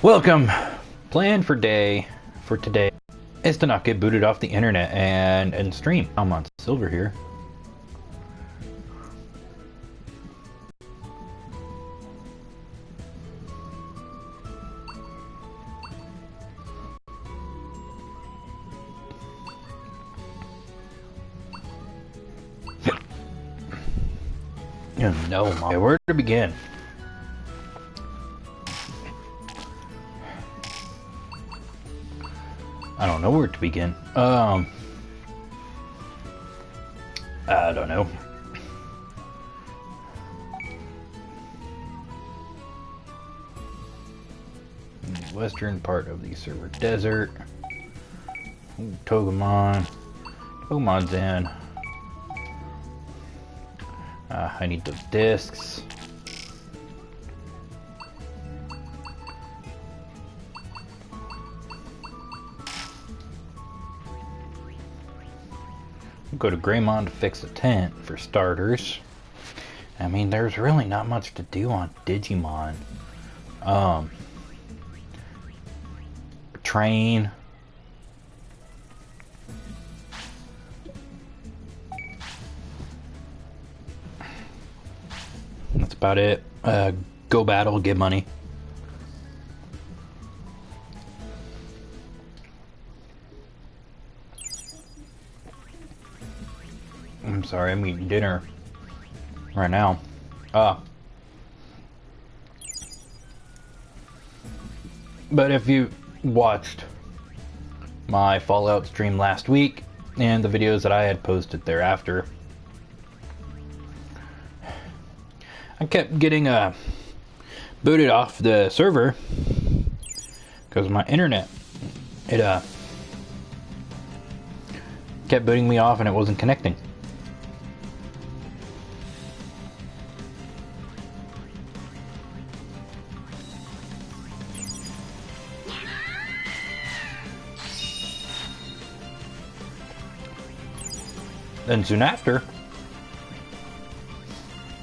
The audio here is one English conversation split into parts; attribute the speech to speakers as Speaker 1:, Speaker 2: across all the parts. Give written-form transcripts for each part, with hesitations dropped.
Speaker 1: Welcome! Plan for today is to not get booted off the internet and stream. I'm on silver here. No, where to begin? I don't know where to begin. I don't know. The western part of the server desert. Ooh, Togemon. Togemon's in. I need those discs. Go to Greymon to fix a tent for starters. I mean, there's really not much to do on Digimon. Train. That's about it. Go battle, get money. I'm sorry, I'm eating dinner right now. But if you watched my Fallout stream last week and the videos that I had posted thereafter, I kept getting booted off the server because of my internet. It kept booting me off and it wasn't connecting. Then soon after,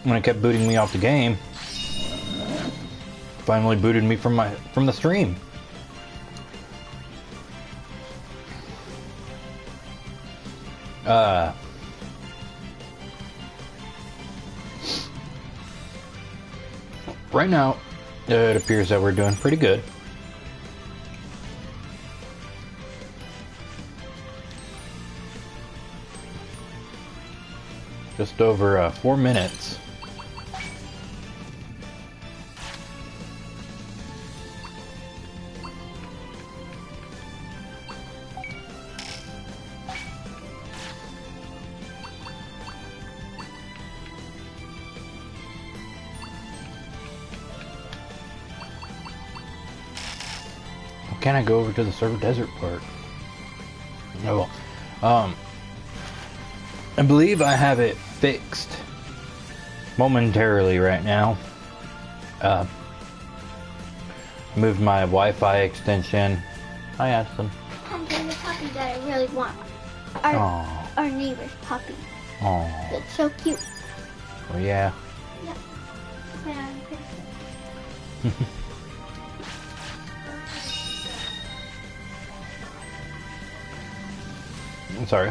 Speaker 1: when it kept booting me off the game, finally booted me from the stream. Right now, it appears that we're doing pretty good. Just over 4 minutes. Can I go over to the server desert part? Oh well. I believe I have it fixed momentarily right now. Moved my Wi-Fi extension. I asked them.
Speaker 2: I'm getting the puppy that I really want. Our neighbor's puppy.
Speaker 1: Oh.
Speaker 2: It's so cute.
Speaker 1: Oh yeah.
Speaker 2: Yep.
Speaker 1: I'm sorry.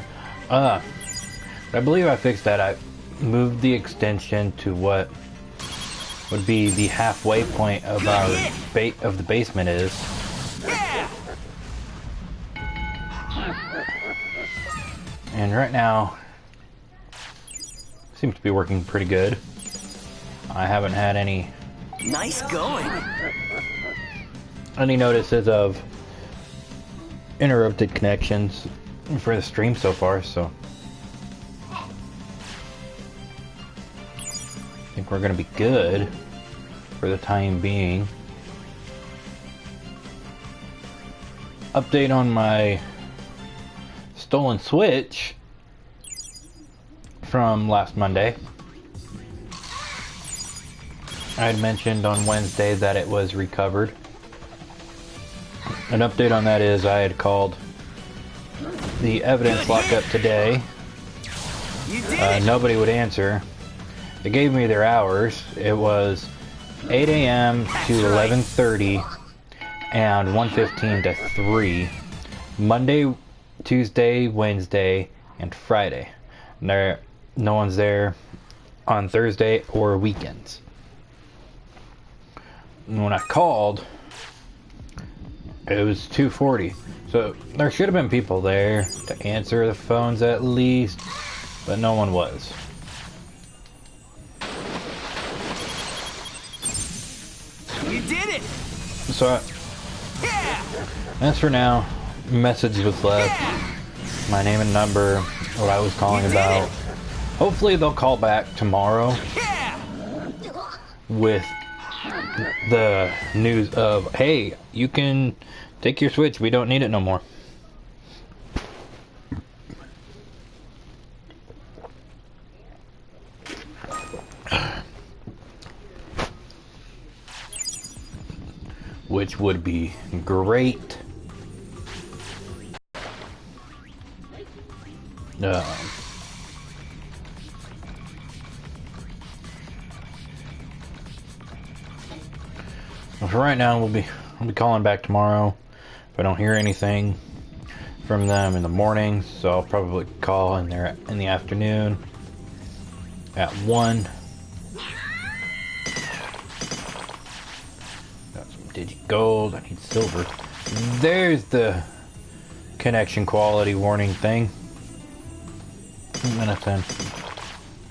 Speaker 1: I believe I fixed that. I moved the extension to what would be the halfway point of our the basement is. And right now, seems to be working pretty good. I haven't had any notices of interrupted connections for the stream so far, so I think we're gonna be good for the time being. Update on my stolen Switch from last Monday. I had mentioned on Wednesday that it was recovered. An update on that is I had called the evidence lockup today. Nobody would answer. They gave me their hours. It was 8 a.m. to 11:30 and 1:15 to 3. Monday, Tuesday, Wednesday, and Friday. No one's there on Thursday or weekends. And when I called, it was 2:40. So there should have been people there to answer the phones at least, but no one was.
Speaker 3: You did it!
Speaker 1: So as for now, message was left, my name and number, what I was calling about. Hopefully they'll call back tomorrow with the news of, hey, you can take your Switch, we don't need it no more. Which would be great. For right now, I'll be calling back tomorrow if I don't hear anything from them in the morning. So I'll probably call in there in the afternoon at 1. Got some Digigold. I need silver. There's the connection quality warning thing. 2 minutes in.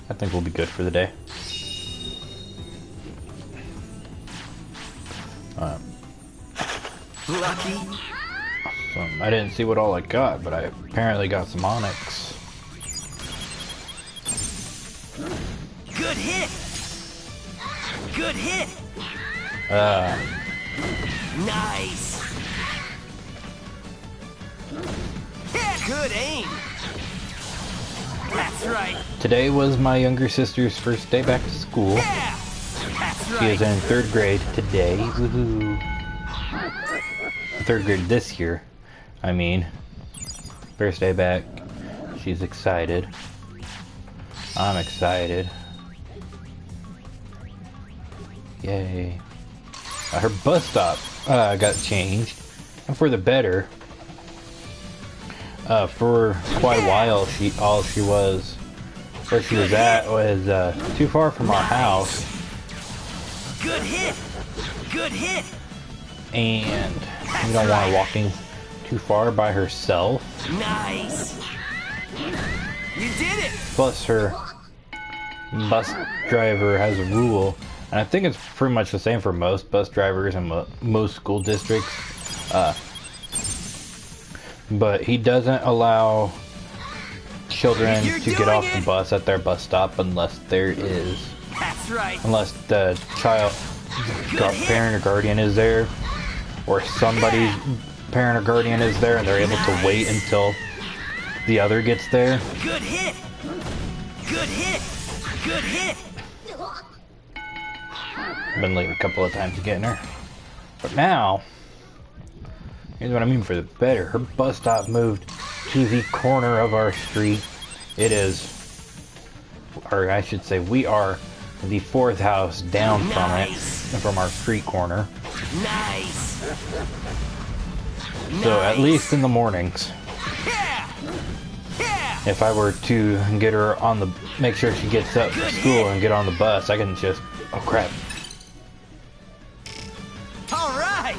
Speaker 1: I think we'll be good for the day.
Speaker 3: Lucky.
Speaker 1: I didn't see what all I got, but I apparently got some onyx.
Speaker 3: Good hit. Good hit. Nice. Yeah, good aim. That's right.
Speaker 1: Today was my younger sister's first day back to school.
Speaker 3: Yeah, that's right.
Speaker 1: She is in 3rd grade today. Woohoo. 3rd grade this year. I mean, first day back. She's excited. I'm excited. Yay. Her bus stop got changed. And for the better. For quite a while, where she was at was too far from our house.
Speaker 3: Good hit. Good hit.
Speaker 1: And you don't want her walking too far by herself.
Speaker 3: Nice. You did it.
Speaker 1: Plus, her bus driver has a rule, and I think it's pretty much the same for most bus drivers in most school districts. But he doesn't allow children to get off the bus at their bus stop unless there is.
Speaker 3: That's right.
Speaker 1: Unless the child, parent or guardian is there, or somebody's parent or guardian is there, and they're able to wait until the other gets there.
Speaker 3: Good hit. Good hit. Good hit.
Speaker 1: I've been late a couple of times getting her. But now, here's what I mean for the better. Her bus stop moved to the corner of our street. It is, or I should say, we are the 4th house down from it, from our street corner.
Speaker 3: Nice.
Speaker 1: So at least in the mornings,
Speaker 3: Yeah. Yeah.
Speaker 1: if I were to get her on the, make sure she gets up for school and get on the bus, I can just, oh crap.
Speaker 3: All right.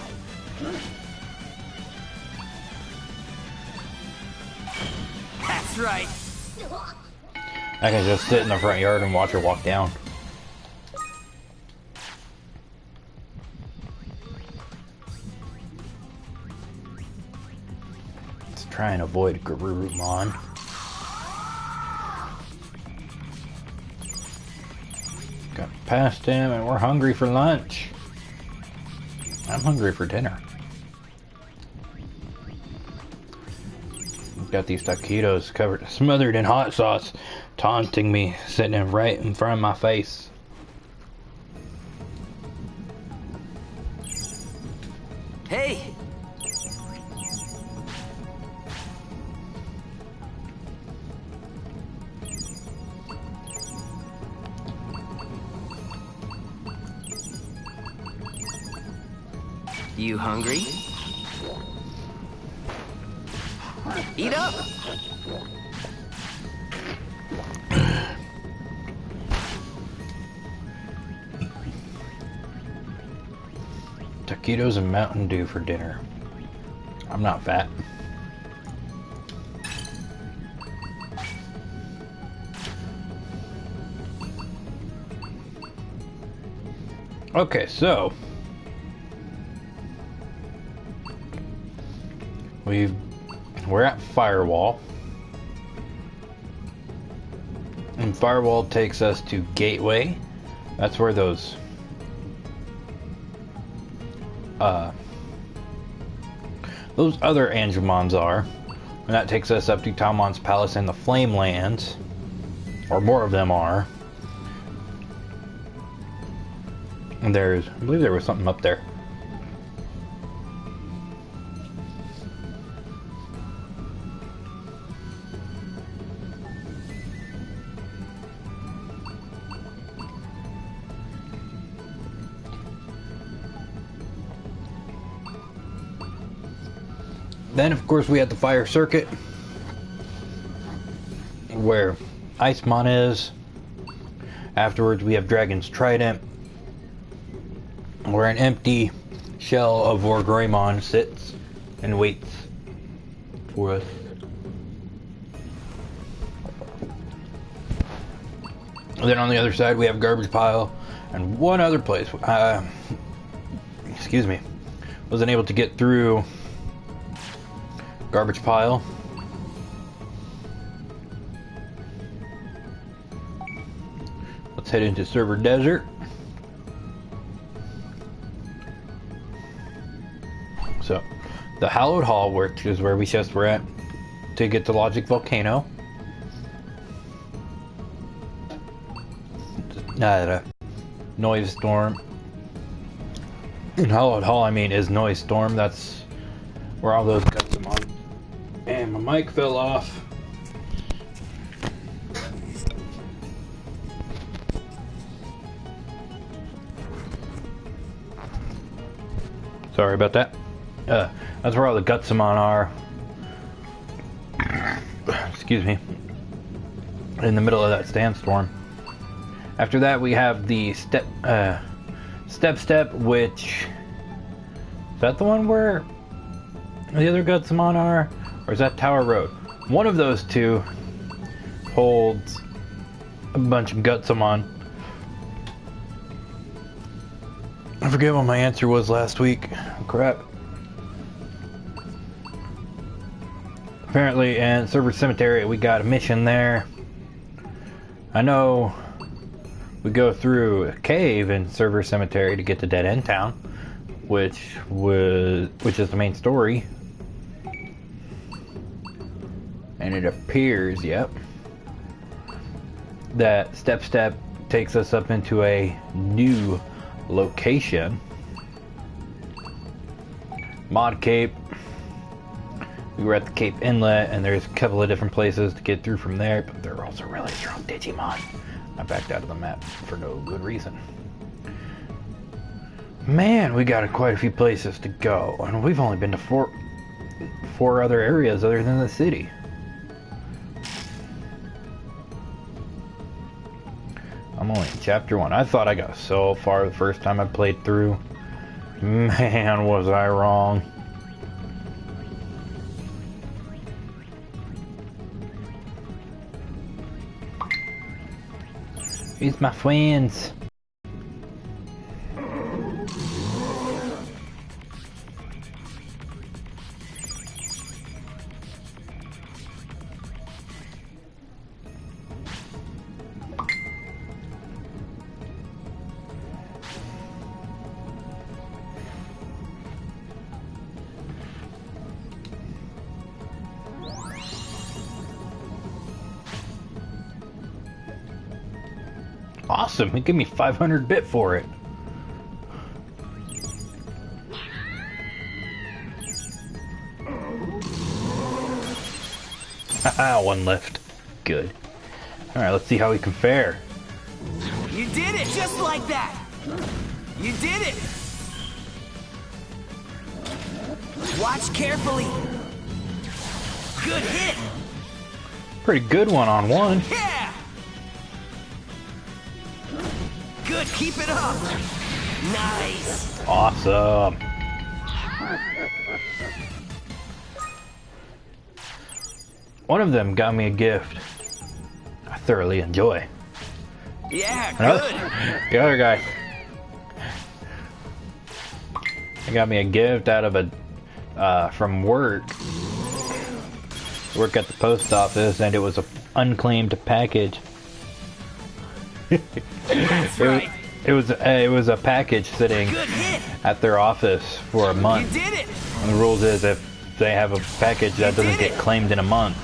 Speaker 3: That's right.
Speaker 1: I can just sit in the front yard and watch her walk down. Let's try and avoid Garurumon. Got past him and we're hungry for lunch. I'm hungry for dinner. We've got these taquitos covered, smothered in hot sauce, taunting me, sitting right in front of my face.
Speaker 3: Hey. You hungry? Eat up!
Speaker 1: Taquitos and Mountain Dew for dinner. I'm not fat. Okay, so we're at Firewall, and Firewall takes us to Gateway. That's where those other Angemons are, and that takes us up to Talmon's Palace in the Flamelands, or more of them are. And I believe there was something up there. Then, of course, we had the Fire Circuit, where Icemon is. Afterwards, we have Dragon's Trident, where an empty shell of Wargreymon sits and waits for us. And then on the other side, we have Garbage Pile and one other place. Excuse me. Wasn't able to get through Garbage Pile. Let's head into Server Desert. So, the Hallowed Hall, which is where we just were at to get to Logic Volcano. Noise Storm. And Hallowed Hall, I mean, is Noise Storm. That's where all those guts are on. And my mic fell off. Sorry about that. That's where all the Gutsamon are. Excuse me. In the middle of that sandstorm. After that, we have the Step, which... Is that the one where the other Gutsamon are? Or is that Tower Road? One of those two holds a bunch of Gutsamon. I forget what my answer was last week. Crap. Apparently in Server Cemetery we got a mission there. I know we go through a cave in Server Cemetery to get to Dead End Town, which is the main story. And it appears, yep, that Step takes us up into a new location. Mod Cape. We were at the Cape Inlet, and there's a couple of different places to get through from there, but they're also really strong Digimon. I backed out of the map for no good reason. Man, we got quite a few places to go, and we've only been to four other areas other than the city. I'm only in chapter 1. I thought I got so far the first time I played through. Man, was I wrong. He's my friends. Awesome, he gave me 500 bit for it. Haha, one left. Good. Alright, let's see how we can fare.
Speaker 3: You did it just like that! You did it! Watch carefully. Good hit.
Speaker 1: Pretty good one-on-one.
Speaker 3: Yeah. Good, keep it up. Nice.
Speaker 1: Awesome. One of them got me a gift I thoroughly enjoy.
Speaker 3: Yeah, good.
Speaker 1: The other guy, he got me a gift out of a from work. Work at the post office, and it was an unclaimed package.
Speaker 3: That's right.
Speaker 1: It was a package sitting at their office for a month.
Speaker 3: You did it.
Speaker 1: And the rules is if they have a package that doesn't get claimed in a month,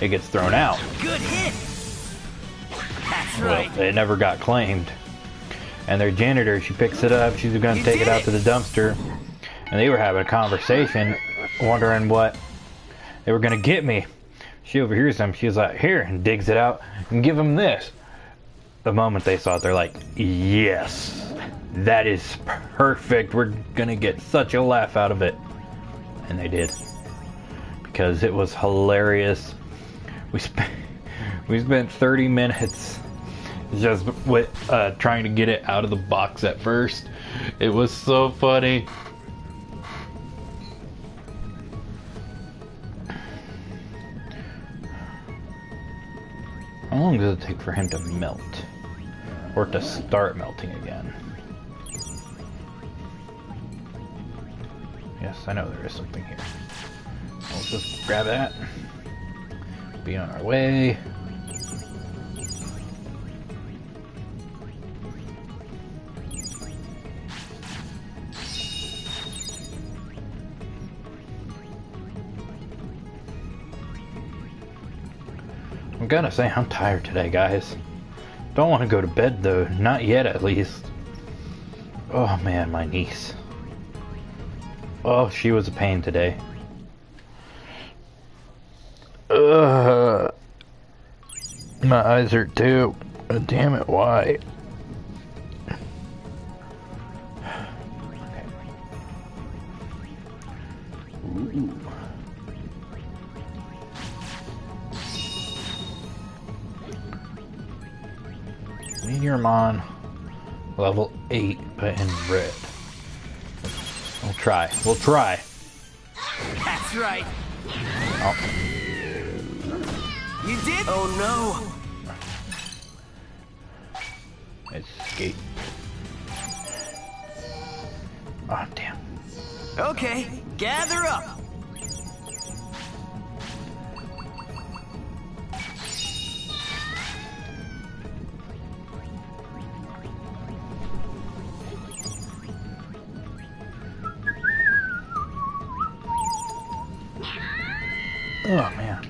Speaker 1: it gets thrown out.
Speaker 3: Good hit. That's
Speaker 1: Well,
Speaker 3: right.
Speaker 1: it never got claimed. And their janitor, she picks it up, she's gonna take it out to the dumpster, and they were having a conversation, wondering what they were gonna get me. She overhears them, she's like, here, and digs it out, and give them this. The moment they saw it, they're like, yes, that is perfect, we're gonna get such a laugh out of it. And they did. Because it was hilarious. We spent 30 minutes just with trying to get it out of the box at first. It was so funny. How long does it take for him to melt? Or to start melting again? Yes, I know there is something here. Let's just grab that. Be on our way. I'm gonna say I'm tired today, guys. Don't want to go to bed though, not yet at least. Oh man, my niece. Oh, she was a pain today. My eyes hurt too. Damn it, why? Okay. Ooh. Digimon level 8, but in red. We'll try. We'll try.
Speaker 3: That's right.
Speaker 1: Oh.
Speaker 3: You did? Oh no.
Speaker 1: Escape. Oh, damn.
Speaker 3: Okay, gather up.
Speaker 1: Oh, man.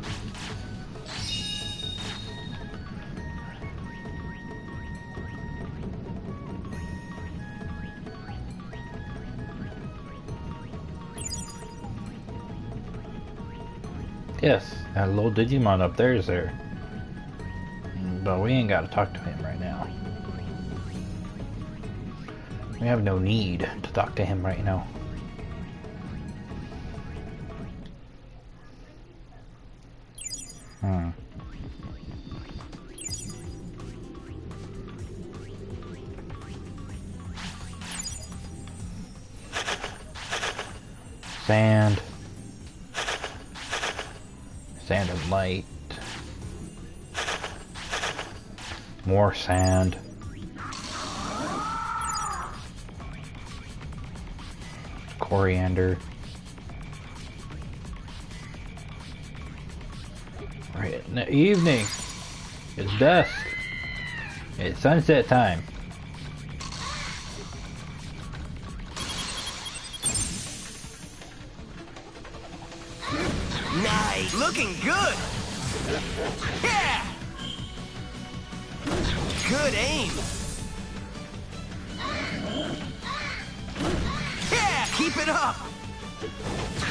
Speaker 1: Yes, that little Digimon up there is there. But we ain't got to talk to him right now. We have no need to talk to him right now. Sand. Sand and light. More sand. Coriander. Right in the evening. It's dusk. It's sunset time.
Speaker 3: Nice. Looking good. Yeah. Good aim. Yeah, keep it up.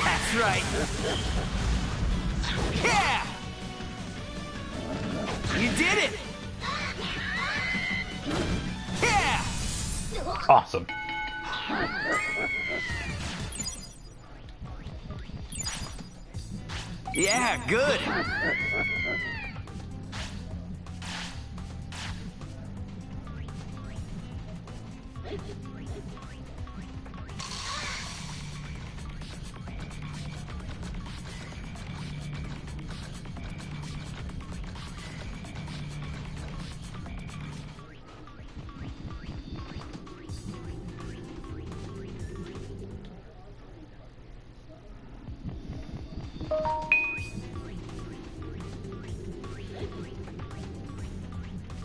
Speaker 3: That's right. Yeah. You did it. Yeah.
Speaker 1: Awesome.
Speaker 3: Yeah, good.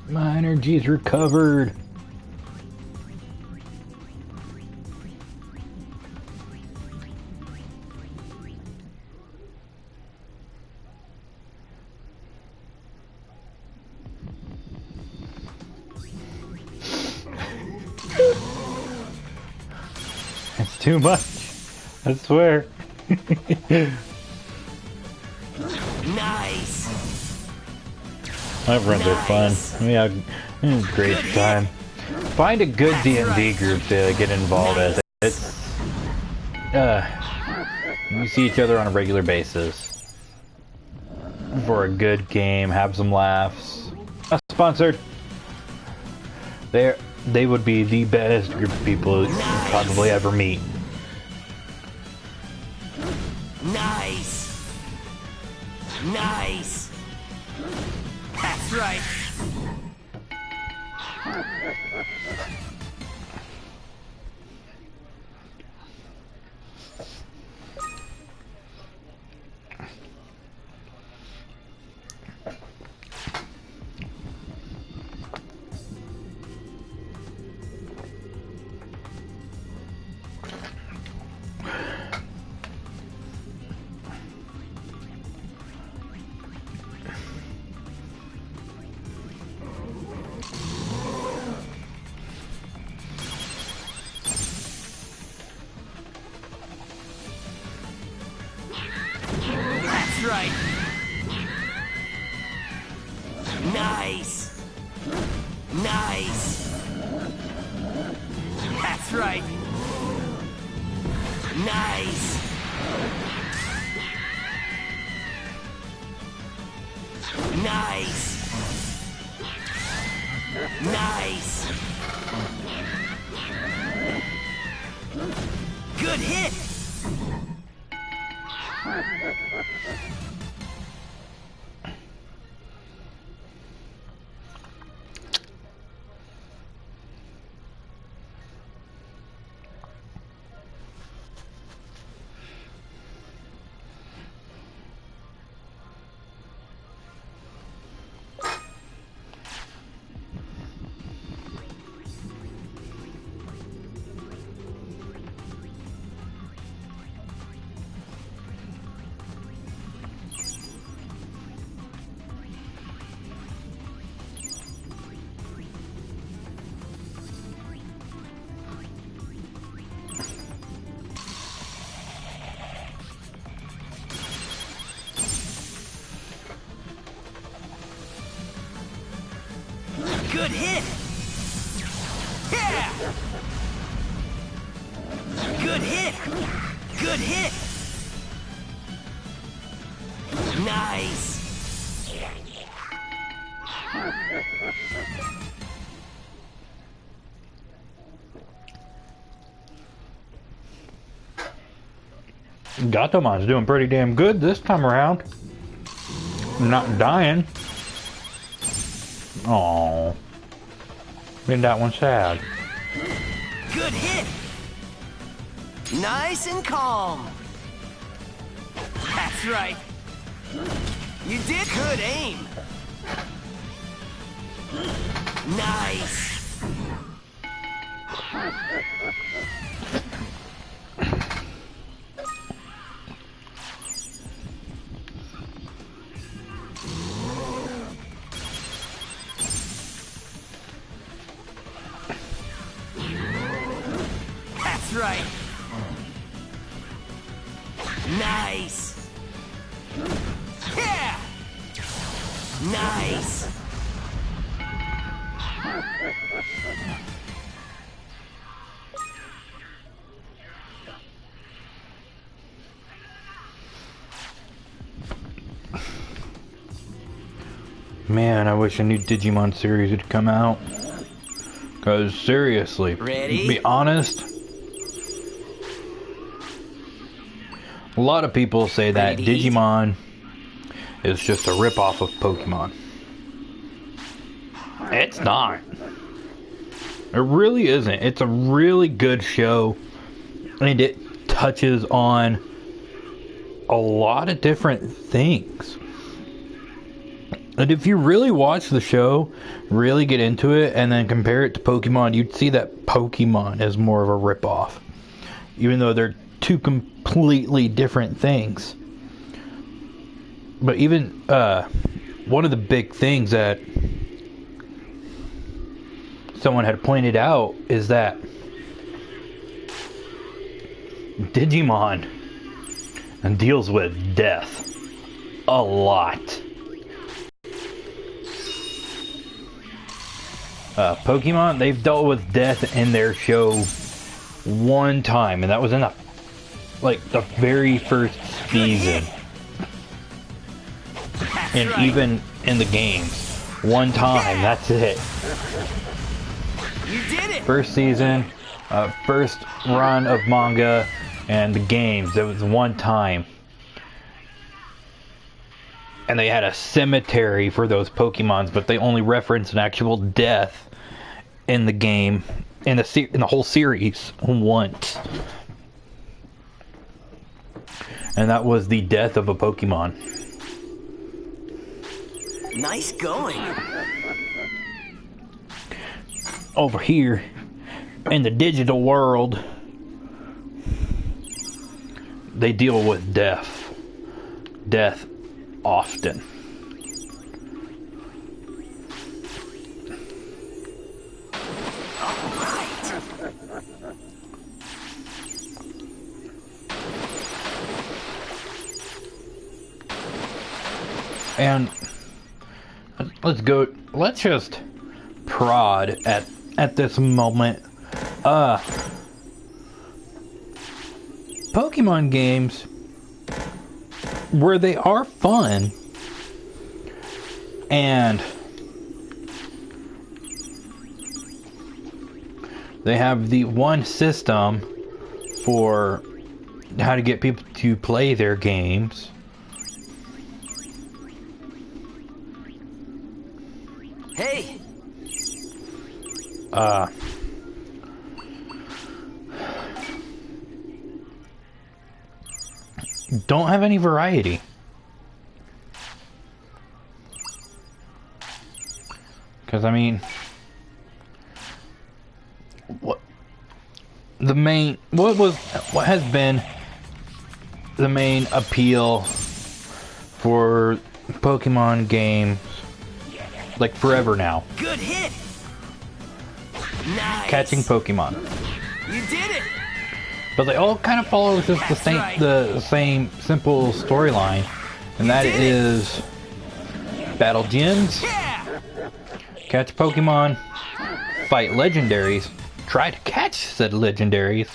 Speaker 1: My energy's recovered. It's too much. I swear.
Speaker 3: Nice.
Speaker 1: My friends are fun. Yeah, it's a great time. Find a good D&D group to get involved with. It's you see each other on a regular basis for a good game. Have some laughs. Not sponsored. They would be the best group of people you probably ever meet.
Speaker 3: Nice. Nice. That's right. That's right. Nice. Nice. That's right. Nice. Nice. Nice. Good hit. Good hit! Yeah! Good hit! Good hit! Nice!
Speaker 1: Gatomon's doing pretty damn good this time around. Not dying. Oh, made that one sad.
Speaker 3: Good hit! Nice and calm. That's right. You did good aim. Nice. That's right. Nice. Yeah. Nice.
Speaker 1: Man, I wish a new Digimon series had come out. Cause seriously,
Speaker 3: Ready?
Speaker 1: to be honest, a lot of people say that Digimon is just a ripoff of Pokemon. It's not. It really isn't. It's a really good show, and it touches on a lot of different things. And if you really watch the show, really get into it, and then compare it to Pokemon, you'd see that Pokemon is more of a ripoff. Even though they're two completely different things. But even one of the big things that someone had pointed out is that Digimon deals with death a lot. Pokemon, they've dealt with death in their show one time, and that was in the very first season. And even in the games, one time, that's it.
Speaker 3: You did it!
Speaker 1: First season, first run of manga, and the games, it was one time. And they had a cemetery for those Pokemons, but they only referenced an actual death in the game, in the whole series, once. And that was the death of a Pokemon.
Speaker 3: Nice going.
Speaker 1: Over here, in the digital world, they deal with death. Death often. And let's just prod at this moment. Pokemon games, where they are fun, and they have the one system for how to get people to play their games.
Speaker 3: Hey!
Speaker 1: Don't have any variety. Because, I mean, what has been the main appeal for Pokemon games, like forever now?
Speaker 3: Good hit! Nice!
Speaker 1: Catching Pokemon.
Speaker 3: You did it!
Speaker 1: But they all kind of follow just the same simple storyline, and that is battle gyms,
Speaker 3: Yeah!
Speaker 1: catch Pokemon, fight legendaries, try to catch said legendaries,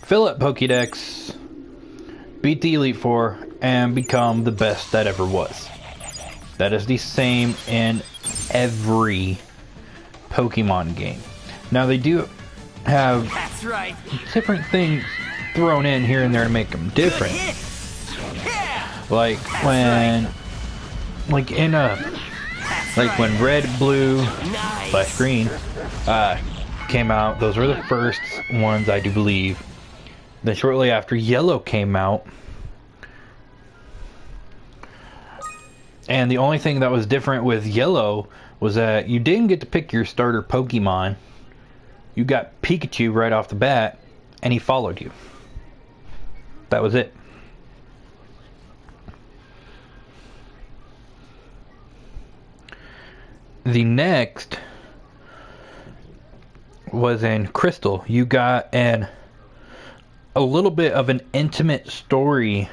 Speaker 1: fill up Pokédex, beat the Elite Four, and become the best that ever was. That is the same in every Pokemon game. Now they do have
Speaker 3: That's right.
Speaker 1: different things thrown in here and there to make them different.
Speaker 3: Good hit! Yeah!
Speaker 1: Like when, like in when Red, Blue,
Speaker 3: Nice!
Speaker 1: Green came out. Those were the first ones, I do believe. Then shortly after, Yellow came out. And the only thing that was different with Yellow was that you didn't get to pick your starter Pokemon. You got Pikachu right off the bat, and he followed you. That was it. The next was in Crystal. You got a little bit of an intimate story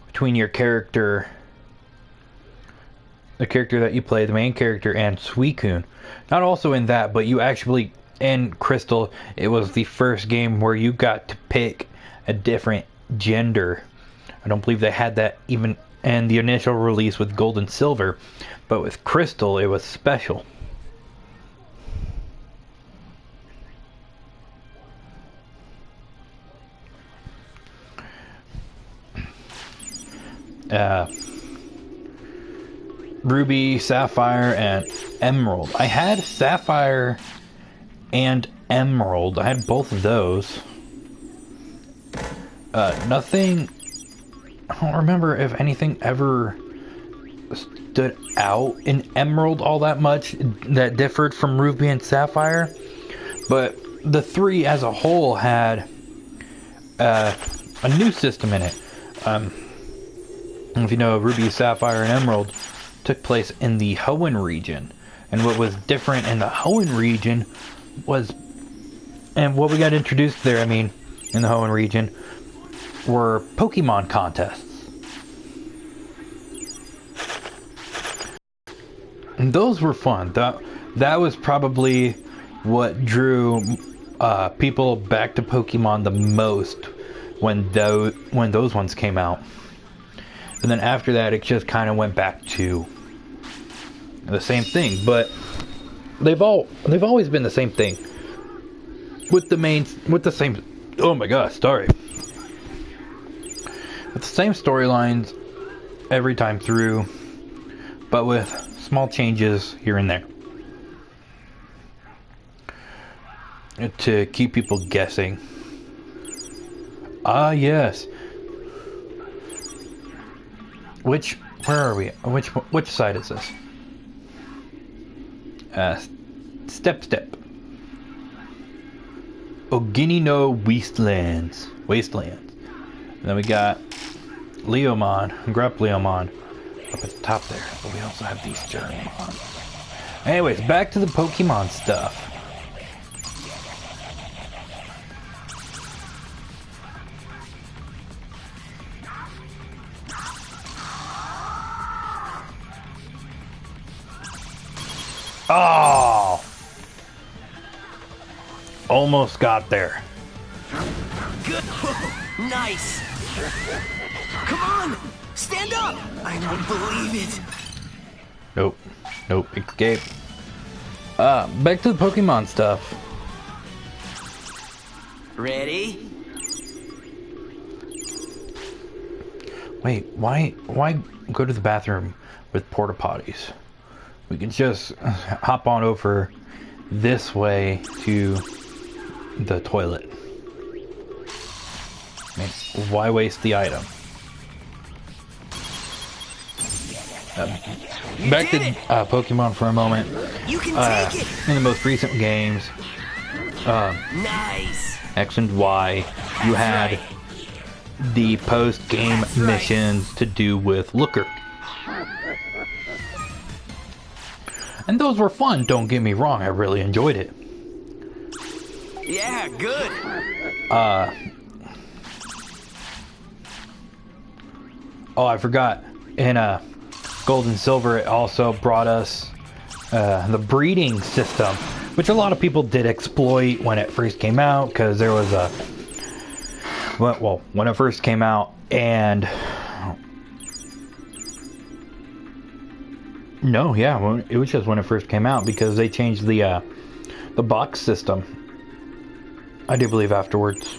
Speaker 1: between your character, the character that you play, the main character, and Suicune. Not also in that, but you actually, in Crystal, it was the first game where you got to pick a different gender. I don't believe they had that even and the initial release with Gold and Silver, but with Crystal it was special. Ruby, Sapphire, and Emerald. I had Sapphire and Emerald. I had both of those. Nothing... I don't remember if anything ever stood out in Emerald all that much that differed from Ruby and Sapphire. But the three as a whole had a new system in it. If you know, Ruby, Sapphire, and Emerald took place in the Hoenn region. And what was different in the Hoenn region was... And what we got introduced there, I mean, in the Hoenn region, were Pokemon contests. And those were fun. That was probably what drew people back to Pokemon the most when those ones came out. And then after that, it just kind of went back to the same thing. But they've always been the same thing. With the same... Oh my gosh, sorry. With the same storylines every time through, but with small changes here and there. To keep people guessing. Ah, yes. Where are we? Which side is this? Step. Ogini no Wastelands. And then we got Leomon, Grup Leomon, up at the top there. But we also have these Journeyman. Anyways, back to the Pokemon stuff. Oh! Almost got there.
Speaker 3: Good. Nice. Come on, stand up. I don't believe it.
Speaker 1: Nope. Escape. Back to the Pokemon stuff.
Speaker 3: Ready?
Speaker 1: Wait, why go to the bathroom with porta potties? We can just hop on over this way to the toilet. I mean, why waste the item? Back to Pokemon for a moment.
Speaker 3: You can take it.
Speaker 1: In the most recent games,
Speaker 3: Nice.
Speaker 1: X and Y, you had the post-game missions to do with Looker. And those were fun, don't get me wrong, I really enjoyed it.
Speaker 3: Yeah, good.
Speaker 1: Oh, I forgot. In Gold and Silver, it also brought us the breeding system, which a lot of people did exploit when it first came out, because there was a... Well, when it first came out, and... No, yeah, it was just when it first came out, because they changed the box system. I do believe afterwards.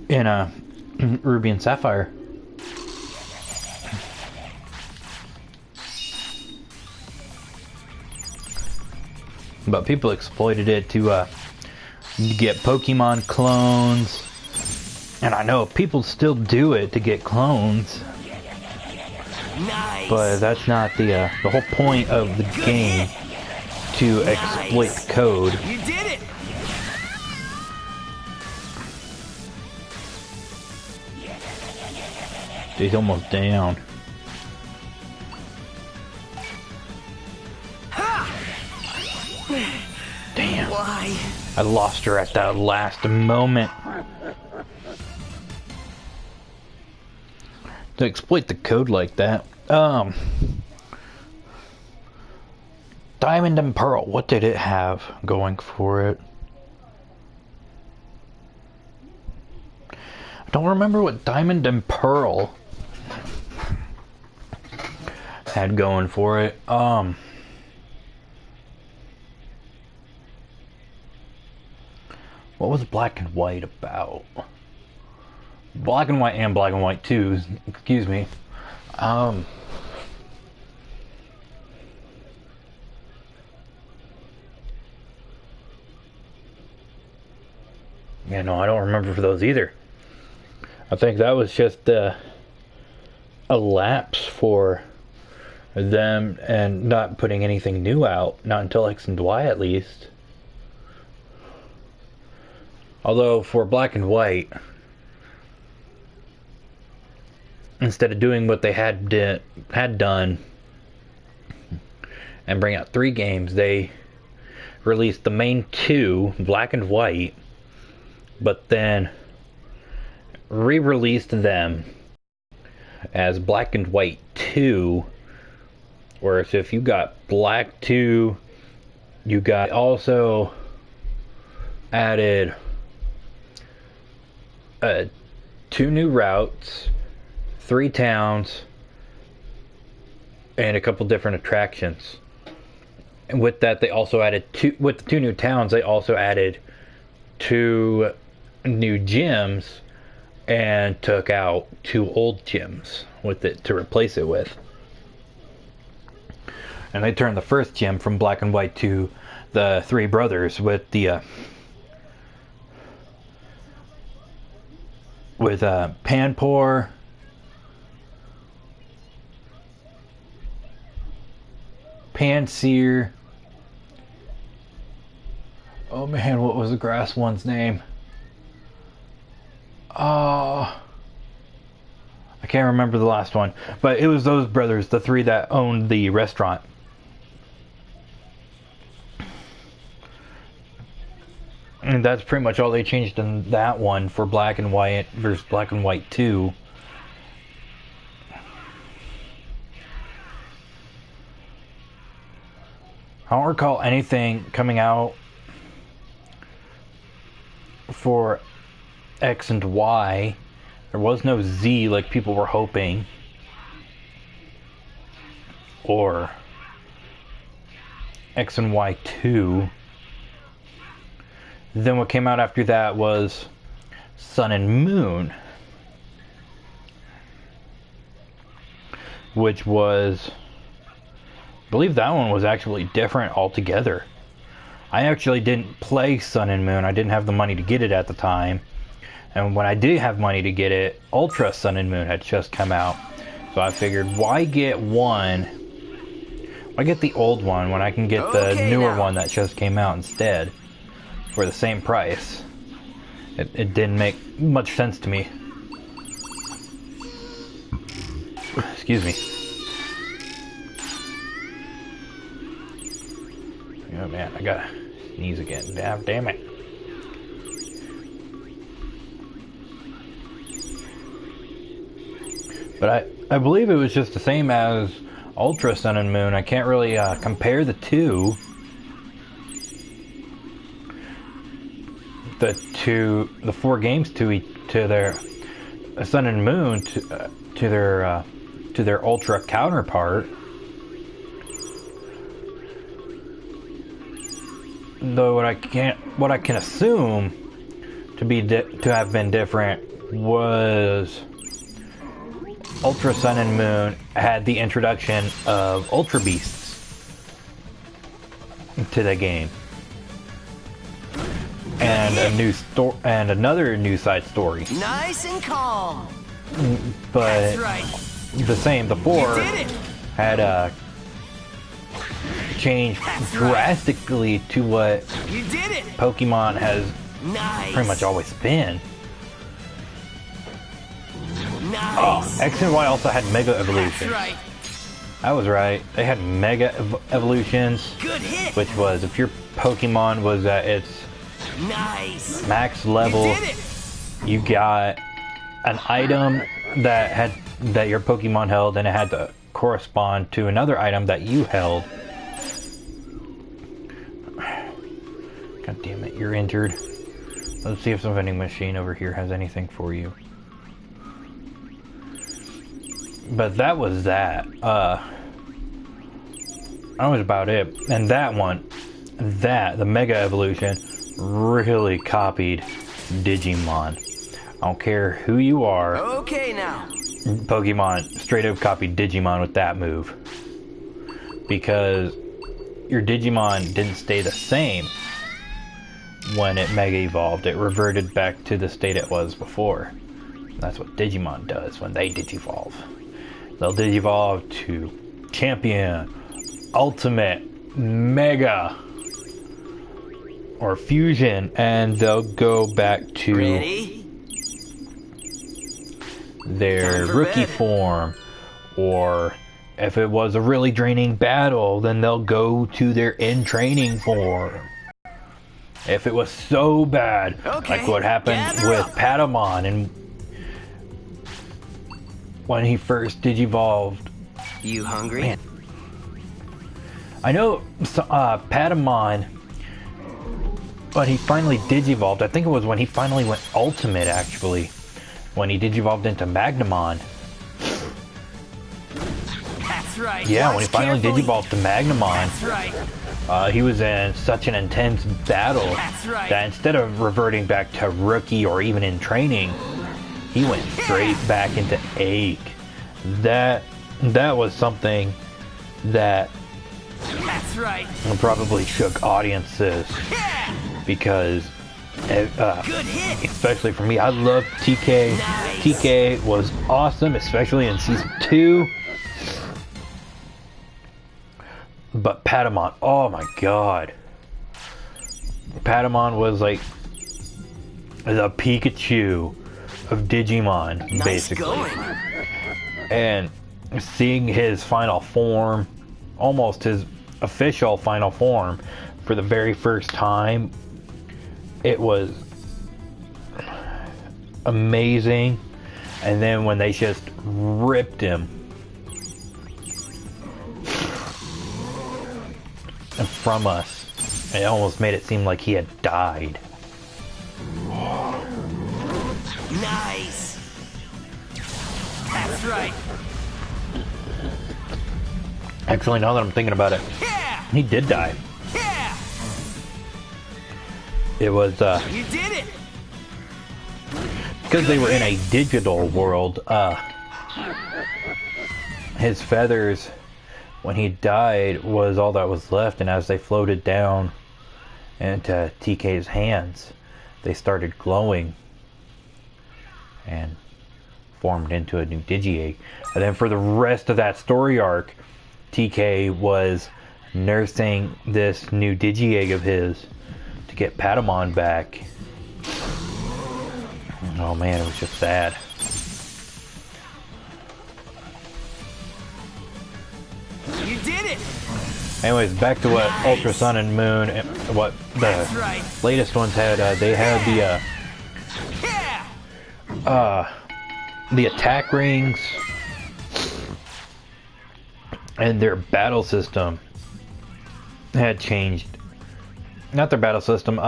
Speaker 1: In Ruby and Sapphire. But people exploited it to get Pokemon clones. And I know people still do it to get clones.
Speaker 3: Nice.
Speaker 1: But that's not the whole point of the game, to exploit the code.
Speaker 3: You did it.
Speaker 1: He's almost down. Damn.
Speaker 3: Why?
Speaker 1: I lost her at that last moment. To exploit the code like that. Diamond and Pearl, what did it have going for it? Don't remember what Diamond and Pearl had going for it. What was Black and White about? Black and White and Black and White 2, excuse me. Yeah, no, I don't remember for those either. I think that was just a lapse for them and not putting anything new out, not until X and Y at least. Although for Black and White, instead of doing what they had done and bring out 3 games, they released the main 2, Black and White, but then re-released them as Black and White 2. Whereas if you got Black 2, you got also added 2 new routes, 3 towns, and a couple different attractions. And with that, they also added with the 2 new towns, they also added 2 new gyms and took out 2 old gyms with it to replace it with. And they turned the first gym from Black and White to the 3 brothers with the Panpour, Panseer. Oh man, what was the grass one's name? I can't remember the last one, but it was those brothers, the 3 that owned the restaurant. And that's pretty much all they changed in that one for Black and White versus Black and White 2. I don't recall anything coming out for X and Y. There was no Z like people were hoping. Or X and Y 2. Then what came out after that was Sun and Moon, which was, I believe that one was actually different altogether. I actually didn't play Sun and Moon. I didn't have the money to get it at the time. And when I did have money to get it, Ultra Sun and Moon had just come out. So I figured, why get one? Why get the old one when I can get the newer one that just came out instead? For the same price. It didn't make much sense to me. Excuse me. Oh man, I gotta sneeze again. Damn it. But I believe it was just the same as Ultra Sun and Moon. I can't really compare the two. The 4 games to their Sun and Moon to their Ultra counterpart. Though what I can assume to have been different was Ultra Sun and Moon had the introduction of Ultra Beasts to the game. And another new side story.
Speaker 3: Nice and calm.
Speaker 1: But
Speaker 3: That's right.
Speaker 1: the 4 had changed drastically to what
Speaker 3: You did it.
Speaker 1: Pokemon has
Speaker 3: Nice.
Speaker 1: pretty much always been.
Speaker 3: Nice.
Speaker 1: Oh, X and Y also had Mega Evolutions.
Speaker 3: That's right.
Speaker 1: I was right. They had Mega Evolutions,
Speaker 3: Good hit.
Speaker 1: which was if your Pokemon was at its
Speaker 3: Nice.
Speaker 1: max level,
Speaker 3: You did it.
Speaker 1: you got an item that your Pokemon held, and it had to correspond to another item that you held. God damn it, you're injured. Let's see if some vending machine over here has anything for you. But that was that. That was about it. And that one, the Mega Evolution, really copied Digimon. I don't care who you are.
Speaker 3: Okay now.
Speaker 1: Pokemon straight up copied Digimon with that move. Because your Digimon didn't stay the same when it Mega Evolved. It reverted back to the state it was before. That's what Digimon does when they Digivolve. They'll Digivolve to Champion, Ultimate, Mega, or Fusion, and they'll go back to their rookie form. Or if it was a really draining battle, then they'll go to their in-training form. If it was so bad, like what happened with Patamon and when he first Digivolved.
Speaker 3: You hungry?
Speaker 1: Man. I know Patamon, when he finally Digivolved, I think it was when he finally went Ultimate, actually. When he Digivolved into Magnamon.
Speaker 3: That's right.
Speaker 1: Yeah,
Speaker 3: Watch
Speaker 1: when he finally
Speaker 3: carefully.
Speaker 1: Digivolved to Magnamon.
Speaker 3: That's right.
Speaker 1: He was in such an intense battle that instead of reverting back to rookie or even in training, he went straight back into Egg. That was something that probably shook audiences because, especially for me, I love TK. TK was awesome, especially in Season 2. But Patamon, oh my god. Patamon was like the Pikachu of Digimon, basically. And seeing his final form, almost his official final form, for the very first time, it was amazing. And then when they just ripped him from us, it almost made it seem like he had died.
Speaker 3: Nice. That's right.
Speaker 1: Actually, now that I'm thinking about it, he did die. It was
Speaker 3: You did it.
Speaker 1: because they were in a digital world. His feathers, when he died, was all that was left, and as they floated down into TK's hands, they started glowing and formed into a new Digi-Egg. And then for the rest of that story arc, TK was nursing this new Digi-Egg of his to get Patamon back. Oh man, it was just sad.
Speaker 3: You did it.
Speaker 1: Anyways, back to what Ultra Sun and Moon, and what the latest ones had. They had the attack rings, and their battle system had changed. Not their battle system.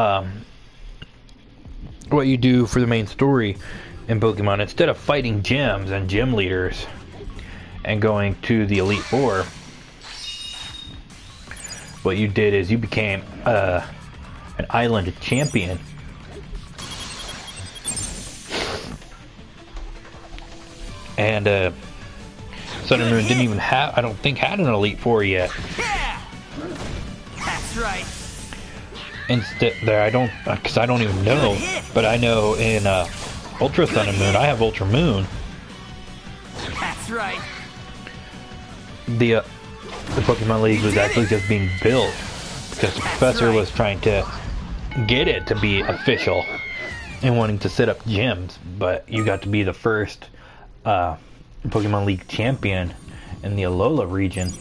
Speaker 1: What you do for the main story in Pokemon, instead of fighting gyms and gym leaders and going to the Elite Four, what you did is you became an island champion. And Sun and Moon didn't even have, I don't think, had an Elite Four yet.
Speaker 3: That's right.
Speaker 1: Instead, there I don't, because I don't even know, but I know in Ultra Sun and Moon, I have Ultra Moon.
Speaker 3: That's right.
Speaker 1: The Pokemon League was actually just being built because the professor was trying to get it to be official and wanting to set up gyms, but you got to be the first Pokemon League champion in the Alola region.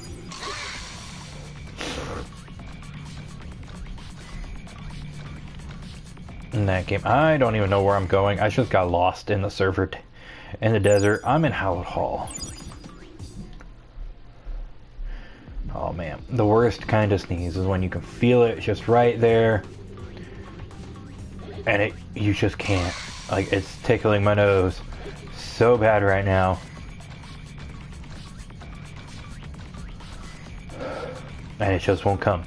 Speaker 1: In that game, I don't even know where I'm going. I just got lost in the server in the desert. I'm in Howard Hall. Oh man, the worst kind of sneeze is when you can feel it just right there, and you just can't. Like, it's tickling my nose so bad right now. And it just won't come.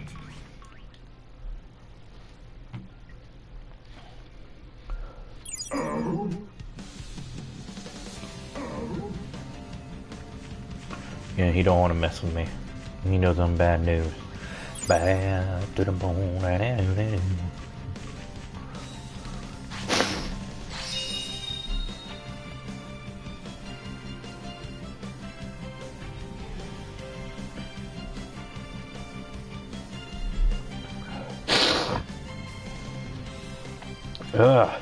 Speaker 1: Yeah, he don't want to mess with me. He knows I'm bad news. Bad to the bone. Ugh.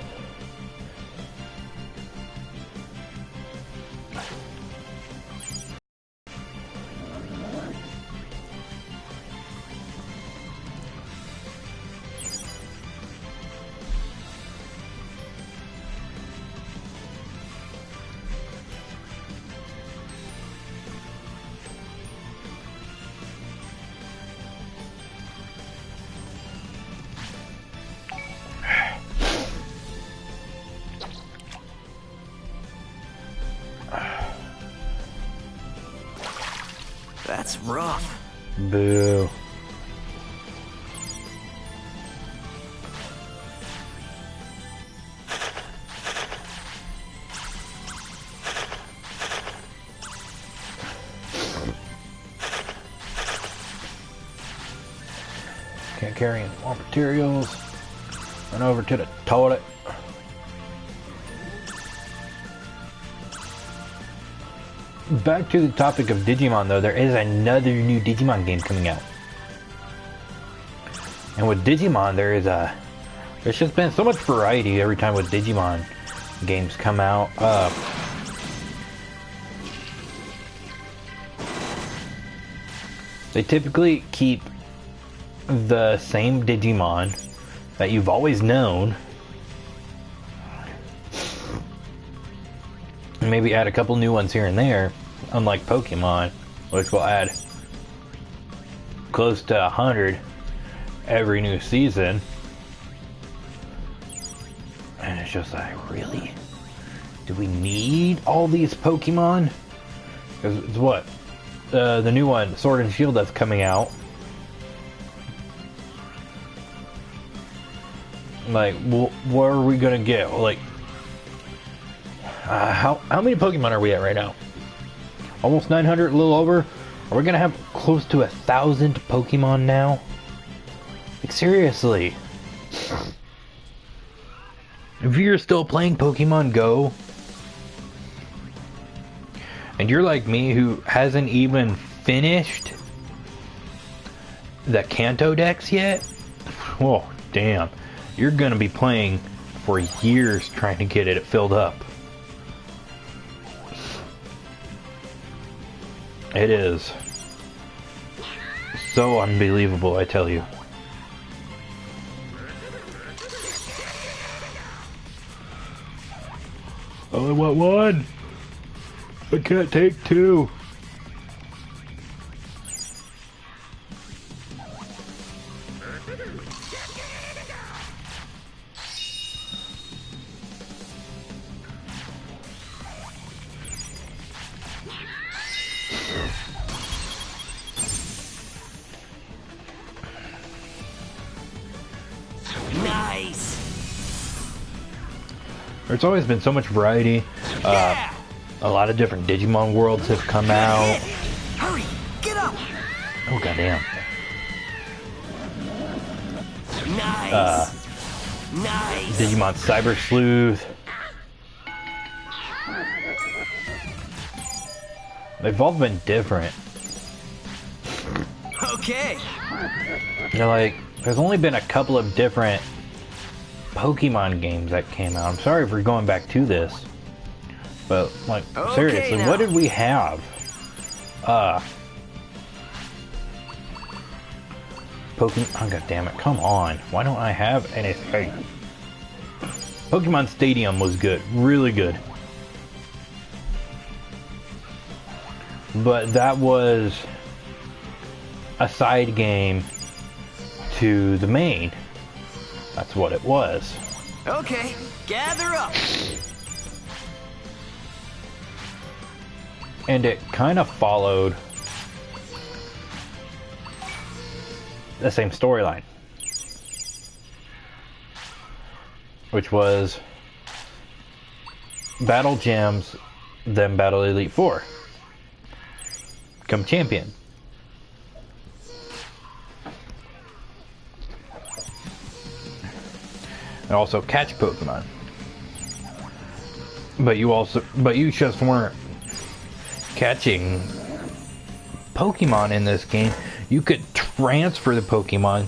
Speaker 3: That's rough.
Speaker 1: Boo. Can't carry any more materials. Run over to the toilet. Back to the topic of Digimon though, there is another new Digimon game coming out. And with Digimon there's just been so much variety every time with Digimon games come out. They typically keep the same Digimon that you've always known. And maybe add a couple new ones here and there, unlike Pokemon, which will add close to 100 every new season. And it's just like, really? Do we need all these Pokemon? Because it's what? The new one, Sword and Shield, that's coming out. Like, what are we gonna get? Like, how many Pokemon are we at right now? Almost 900, a little over. Are we gonna have close to 1,000 Pokemon now? Like, seriously. If you're still playing Pokemon Go, and you're like me who hasn't even finished the Kanto Dex yet, oh, damn. You're gonna be playing for years trying to get it filled up. It is so unbelievable, I tell you. I only want one. I can't take two. There's always been so much variety. A lot of different Digimon worlds have come out.
Speaker 3: Hurry, get up!
Speaker 1: Oh goddamn!
Speaker 3: Nice. Nice.
Speaker 1: Digimon Cyber Sleuth. They've all been different.
Speaker 3: Okay.
Speaker 1: They're like, there's only been a couple of different Pokemon games that came out. I'm sorry for going back to this, but like,
Speaker 3: Okay,
Speaker 1: seriously,
Speaker 3: now.
Speaker 1: what did we have? Pokemon. Oh god damn it! Come on! Why don't I have anything? Pokemon Stadium was good, really good, but that was a side game to the main. That's what it was.
Speaker 3: Okay, gather up.
Speaker 1: And it kind of followed the same storyline, which was battle gems, then battle Elite Four, become champion. And also catch Pokemon. But you just weren't catching Pokemon in this game. You could transfer the Pokemon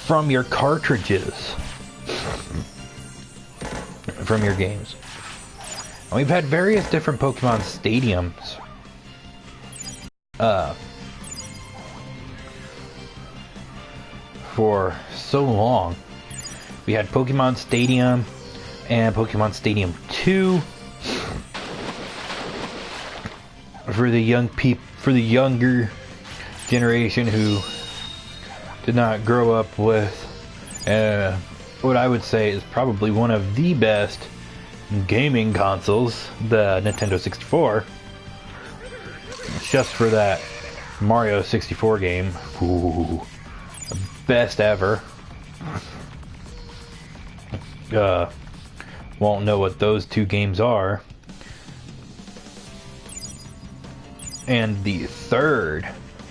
Speaker 1: from your cartridges from your games. And we've had various different Pokemon stadiums. For so long. We had Pokemon Stadium and Pokemon Stadium 2 for the younger generation who did not grow up with what I would say is probably one of the best gaming consoles, the Nintendo 64. Just for that Mario 64 game. Ooh, best ever. Won't know what those two games are. And the third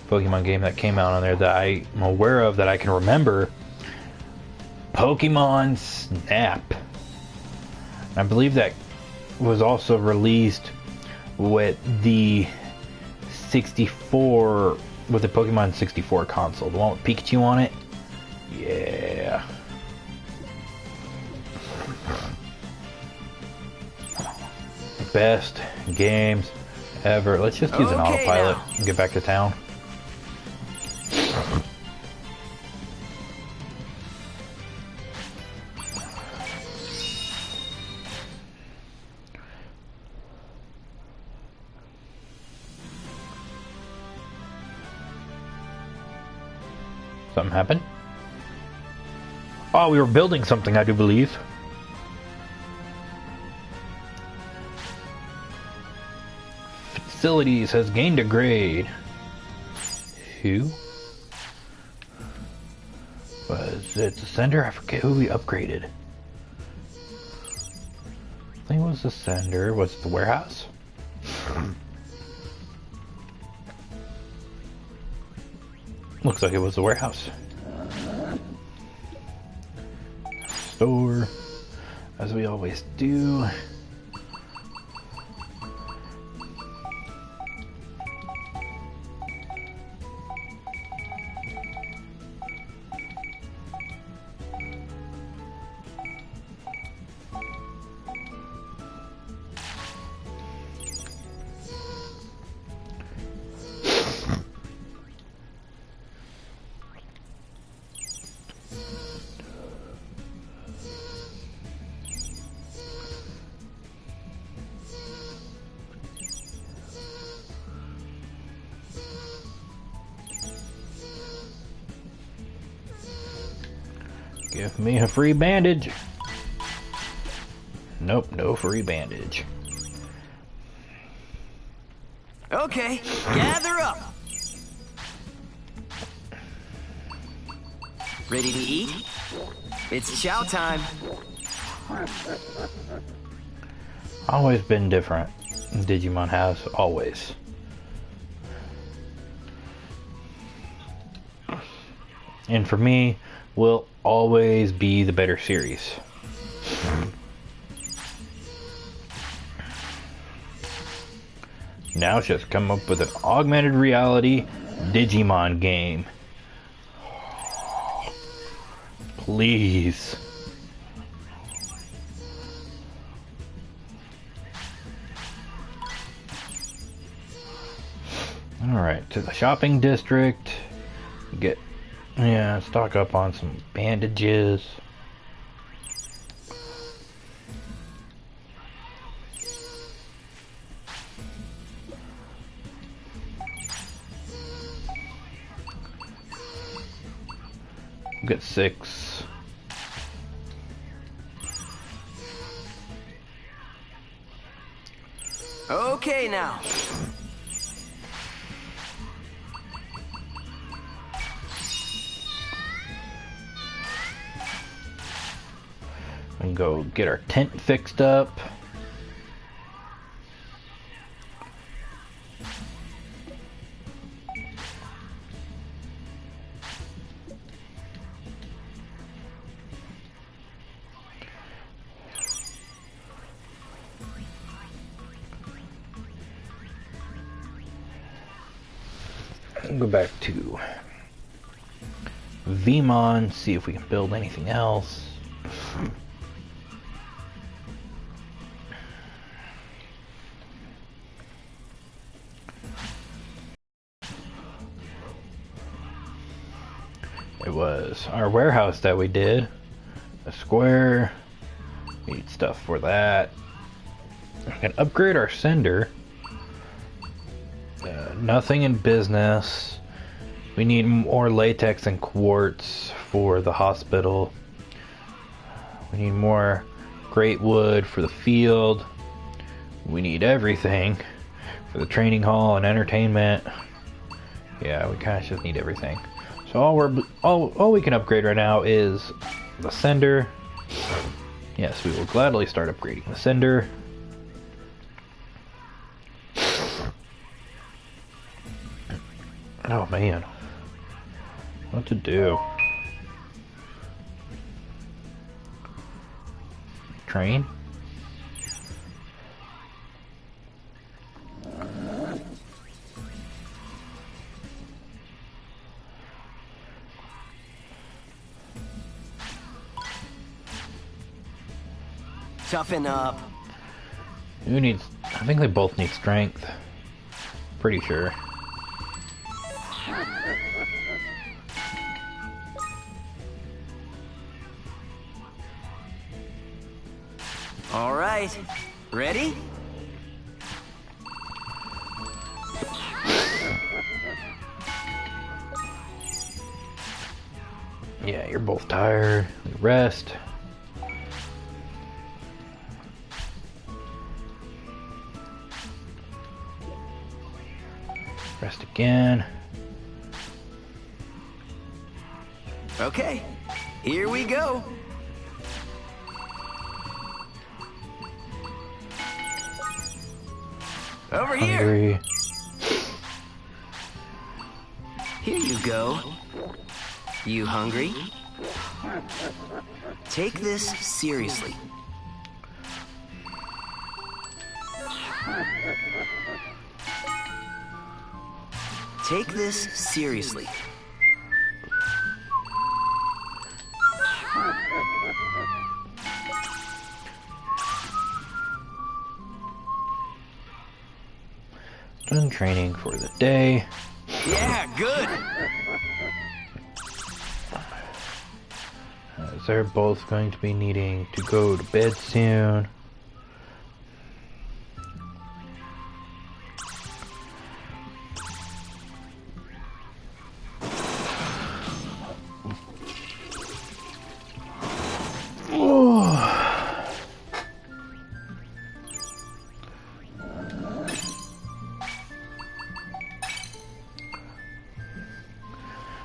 Speaker 1: Pokemon game that came out on there that I'm aware of, that I can remember, Pokemon Snap. I believe that was also released with the 64, with the Pokemon 64 console, the one with Pikachu on it. Yeah. Best games ever. Let's just use an autopilot and get back to town. Something happened? Oh, we were building something, I do believe. Facilities has gained a grade. Who? Was it the sender? I forget who we upgraded. I think it was the sender. Was it the warehouse? Looks like it was the warehouse. Store, as we always do. Give me a free bandage. Nope, no free bandage.
Speaker 3: Okay, gather up. Ready to eat? It's chow time.
Speaker 1: Always been different. Digimon has, always. And for me, will always be the better series. Now it's just come up with an augmented reality Digimon game. Please. Alright, to the shopping district. Get, stock up on some bandages. Get 6.
Speaker 3: Okay now.
Speaker 1: And go get our tent fixed up. Go back to Vmon, see if we can build anything else. It was our warehouse that we did. A square. We need stuff for that. We can upgrade our sender. Nothing in business. We need more latex and quartz for the hospital. We need more great wood for the field. We need everything for the training hall and entertainment. Yeah, we kind of just need everything. So all we can upgrade right now is the sender. Yes, we will gladly start upgrading the sender. Oh man, what to do? Train?
Speaker 3: Toughen up.
Speaker 1: Who needs... I think they both need strength. Pretty sure.
Speaker 3: All right. Ready?
Speaker 1: Yeah, you're both tired. Rest. Rest again.
Speaker 3: Okay. Here we go. Over here.
Speaker 1: Hungry.
Speaker 3: Here you go. You hungry? Take this seriously. Take this seriously.
Speaker 1: Done training for the day.
Speaker 3: Yeah, good.
Speaker 1: As they're both going to be needing to go to bed soon.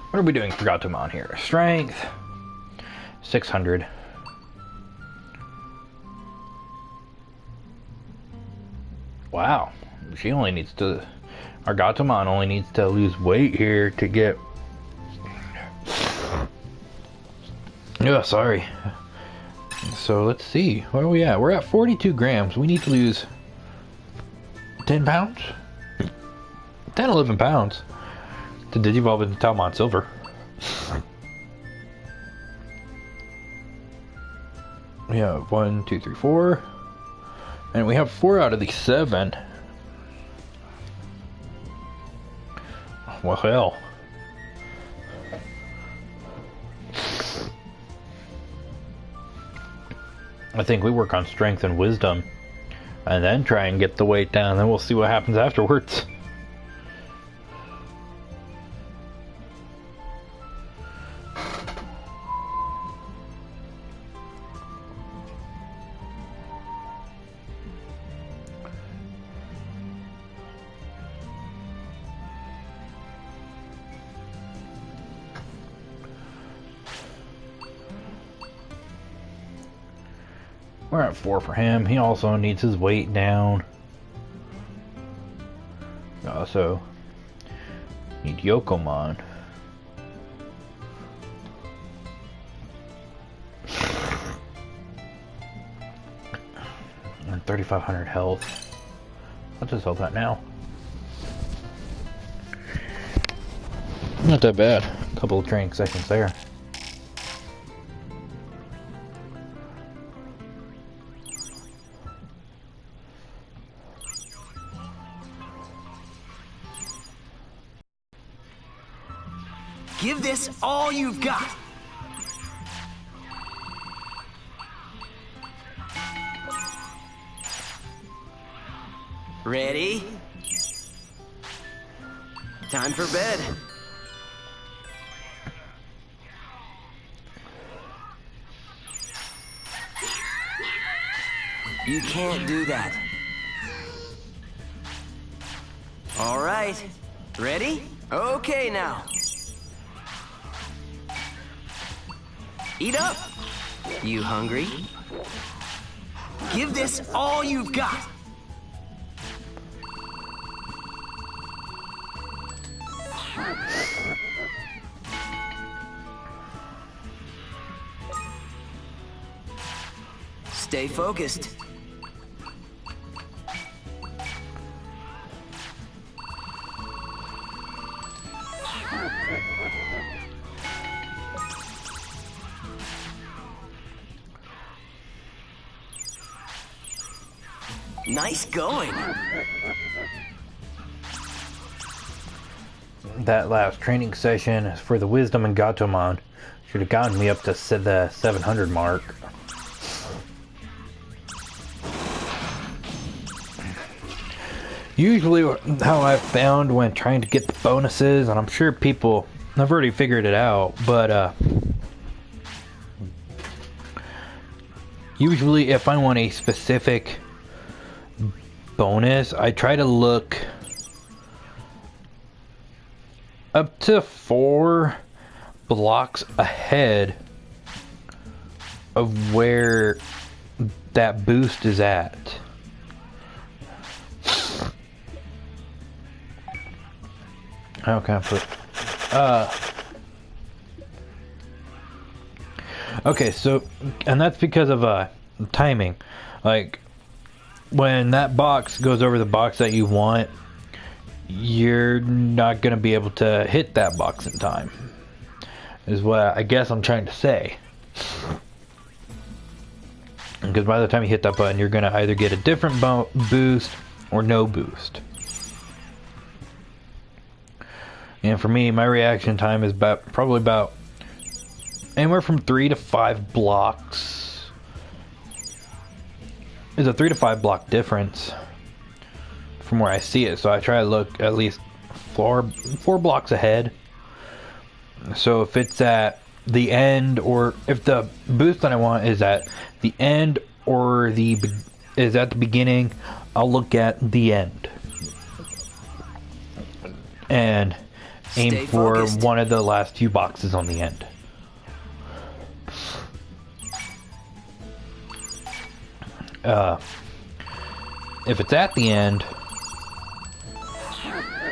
Speaker 1: What are we doing for Gatomon here? Strength 600. Wow, she only needs to... Our Gatomon only needs to lose weight here to get... Yeah, sorry. So let's see, where are we at? We're at 42 grams. We need to lose 10 pounds? 10, 11 pounds to Digivolve into Talmon Silver. We have 1, 2, 3, 4. And we have 4 out of the 7. Well, hell. I think we work on strength and wisdom. And then try and get the weight down. Then we'll see what happens afterwards. We're at 4 for him. He also needs his weight down. We also need Yokomon. And 3,500 health. I'll just hold that now. Not that bad. A couple of training sessions there.
Speaker 3: Give this all you've got. Ready? Time for bed. You can't do that. All right. Ready? Okay now. Eat up. You hungry? Give this all you've got. Stay focused. Nice going.
Speaker 1: That last training session for the Wisdom and Gatomon should have gotten me up to the 700 mark. Usually how I've found when trying to get the bonuses, and I'm sure people have already figured it out, but usually if I want a specific bonus, I try to look up to 4 blocks ahead of where that boost is at. How can I put okay, so, and that's because of timing. Like when that box goes over the box that you want, you're not going to be able to hit that box in time, is what I guess I'm trying to say. Because by the time you hit that button, you're going to either get a different boost or no boost. And for me, my reaction time is probably about anywhere from 3 to 5 blocks. There's a 3 to 5 block difference from where I see it, so I try to look at least 4 blocks ahead. So if it's at the end, or if the boost that I want is at the end or is at the beginning, I'll look at the end and aim for one of the last few boxes on the end. If it's at the end,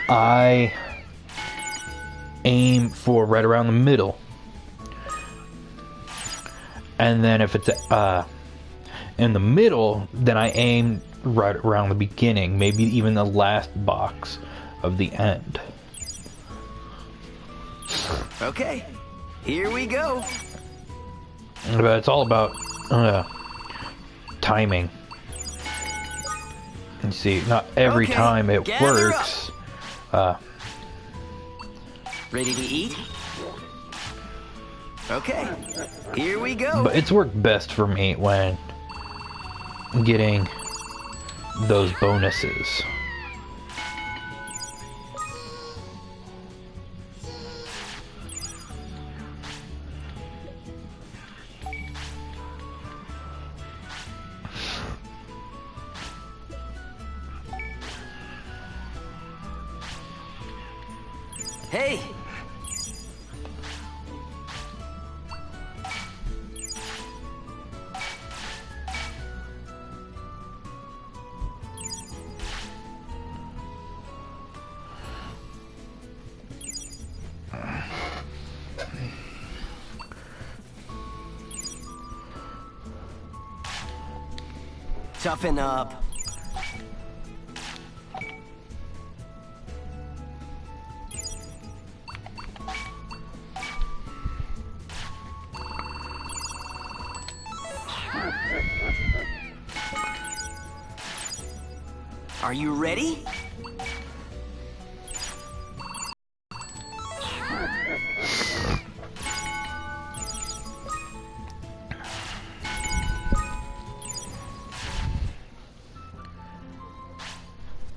Speaker 1: I aim for right around the middle. And then if it's in the middle, then I aim right around the beginning, maybe even the last box of the end.
Speaker 3: Okay, here we go.
Speaker 1: But it's all about timing. You see, not every time it works.
Speaker 3: Ready to eat? Okay, here we go.
Speaker 1: But it's worked best for me when getting those bonuses.
Speaker 3: Hey! Toughen up. Are you ready?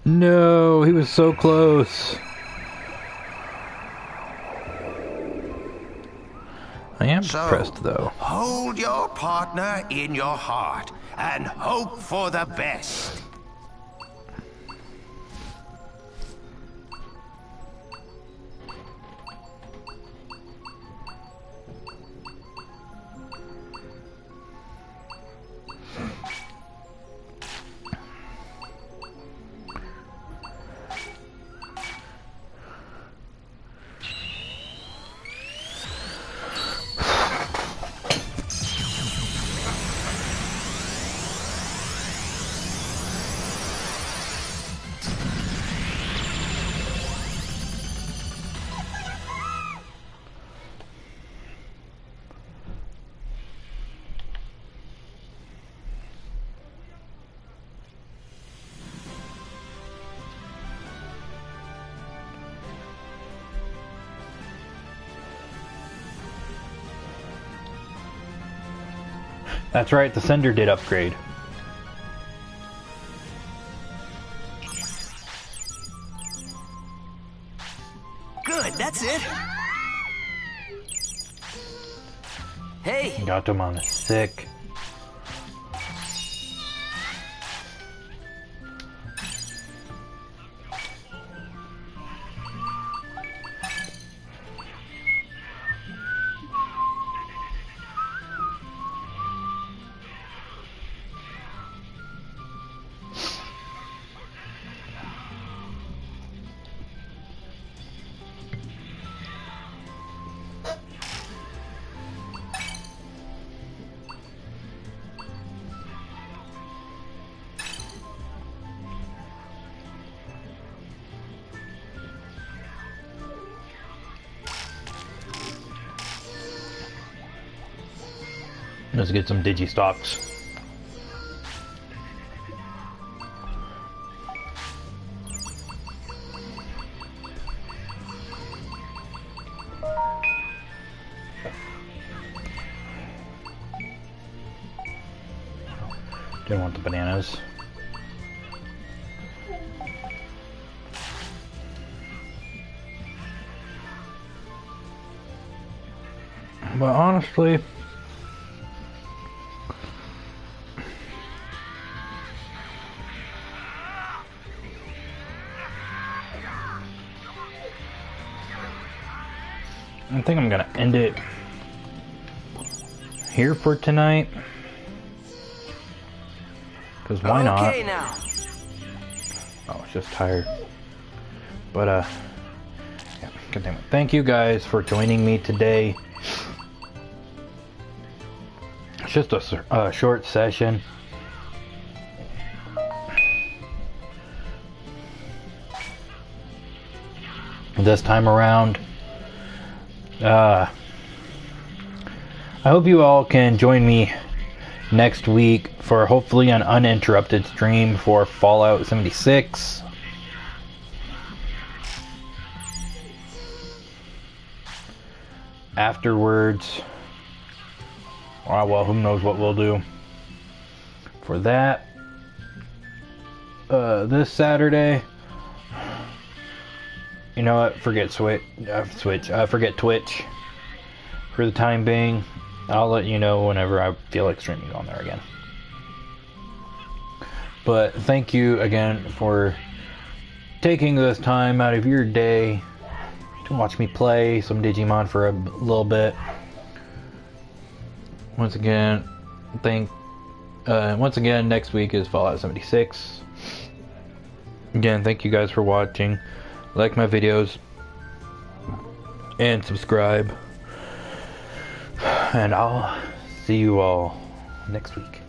Speaker 1: No, he was so close. I am impressed though.
Speaker 4: Hold your partner in your heart and hope for the best.
Speaker 1: That's right, the sender did upgrade.
Speaker 3: Good, that's it. Hey.
Speaker 1: Got him on a sick. Let's get some Digistocks. Didn't want the bananas. But honestly, I think I'm gonna end it here for tonight. Because why not?
Speaker 3: Okay now.
Speaker 1: I was just tired. But, yeah, continue. Thank you guys for joining me today. It's just a short session. This time around. I hope you all can join me next week for hopefully an uninterrupted stream for Fallout 76. Afterwards, well, who knows what we'll do for that. This Saturday, you know what? Forget forget Twitch for the time being. I'll let you know whenever I feel like streaming on there again. But thank you again for taking this time out of your day to watch me play some Digimon for a little bit. Once again, next week is Fallout 76. Again, thank you guys for watching. Like my videos and subscribe. And I'll see you all next week.